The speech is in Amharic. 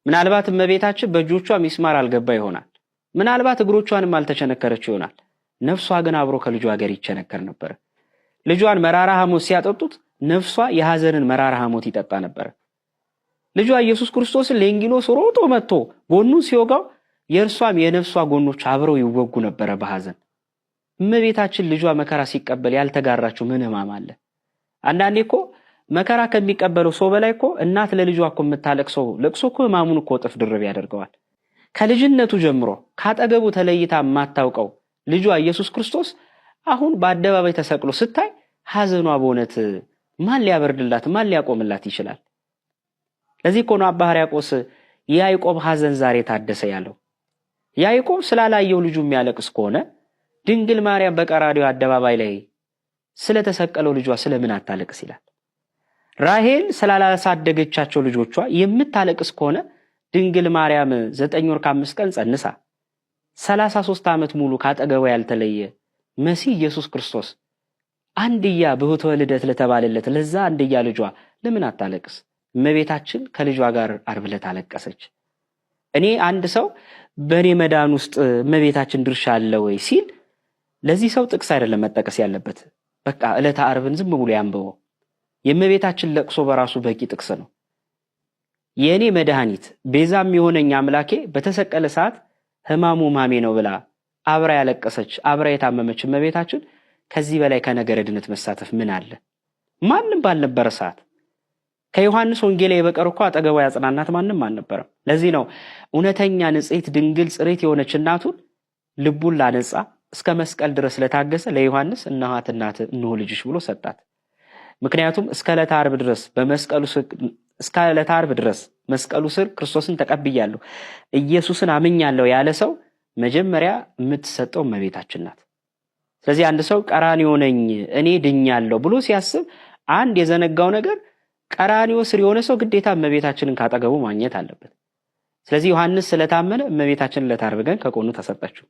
ምናልባት እመቤታችን በእጆቿ ሚስማር አልገባ ይሆናል። ምናልባት እግሮቿንም አልተቸነከረች ይሆናል። ነፍሷ ግን አብሮ ከልጇ ጋር ይቸነከር ነበር። ልጇን መራራ ሐሞት ሲያጠጡት ነፍሷ የሐዘንን መራራ ሐሞት ይጠጣ ነበር። ልጇ ኢየሱስ ክርስቶስን ለእንጊኖስ ሮጦ መጥቶ ጎኑን ሲወጋው የእርሷም የነፍሷ ጎኖች አብረው ይወጉ ነበር በሐዘን። እመቤታችን ልጇ መከራ ሲቀበል ያልተጋራችው ምን ሕማም አለ? አንዳንዴ እኮ መከራ ከሚቀበለው ሰው በላይ እኮ እናት ለልጇ እኮ የምታለቅሰው ለቅሶ እኮ ሕማሙን እኮ እጥፍ ድርብ ያደርገዋል። ከልጅነቱ ጀምሮ ካጠገቡ ተለይታ የማታውቀው ልጇ ኢየሱስ ክርስቶስ አሁን በአደባባይ ተሰቅሎ ስታይ ሐዘኗ በእውነት ማን ሊያበርድላት ማን ሊያቆምላት ይችላል? ለዚህ እኮ ነው አባ ሕርያቆስ የያዕቆብ ሐዘን ዛሬ ታደሰ ያለው። ያዕቆብ ስላላየው ልጁ የሚያለቅስ ከሆነ ድንግል ማርያም በቀራንዮ አደባባይ ላይ ስለተሰቀለው ልጇ ስለምን አታለቅስ ይላል። ራሔል ስላላሳደገቻቸው ልጆቿ የምታለቅስ ከሆነ ድንግል ማርያም 9 ወር ከ5 ቀን ጸንሳ 33 ዓመት ሙሉ ካጠገቧ ያልተለየ መሲህ ኢየሱስ ክርስቶስ አንድያ ብሁተ ልደት ለተባለለት ለዛ አንድያ ልጇ ለምን አታለቅስ? እመቤታችን ከልጇ ጋር ዓርብ ዕለት አለቀሰች። እኔ አንድ ሰው በእኔ መዳን ውስጥ እመቤታችን ድርሻ አለ ወይ ሲል ለዚህ ሰው ጥቅስ አይደለም መጠቀስ ያለበት። በቃ ዕለተ ዓርብን ዝም ብሎ ያንብበው። የእመቤታችን ለቅሶ በራሱ በቂ ጥቅስ ነው። የእኔ መድኃኒት ቤዛም የሆነኝ አምላኬ በተሰቀለ ሰዓት ሕማሙ ሕማሜ ነው ብላ አብራ ያለቀሰች አብራ የታመመች እመቤታችን ከዚህ በላይ ከነገረ ድነት መሳተፍ ምን አለ? ማንም ባልነበረ ሰዓት ከዮሐንስ ወንጌላዊ በቀር እኮ አጠገቧ ያጽናናት ማንም አልነበረም። ለዚህ ነው እውነተኛ ንጽሕት ድንግል ጽሬት የሆነች እናቱን ልቡን ላነጻ እስከ መስቀል ድረስ ለታገሰ ለዮሐንስ እነኋት እናት እነሆ ልጅሽ ብሎ ሰጣት። ምክንያቱም እስከ ዕለተ ዓርብ ድረስ መስቀሉ ስር ክርስቶስን ተቀብያለሁ ኢየሱስን አምኛለሁ ያለ ሰው መጀመሪያ የምትሰጠው እመቤታችን ናት። ስለዚህ አንድ ሰው ቀራንዮ ነኝ እኔ ድኛለሁ ብሎ ሲያስብ አንድ የዘነጋው ነገር ቀራንዮ ስር የሆነ ሰው ግዴታ እመቤታችንን ካጠገቡ ማግኘት አለበት። ስለዚህ ዮሐንስ ስለታመነ እመቤታችንን ዕለተ ዓርብ ቀን ከጎኑ ተሰጠችው።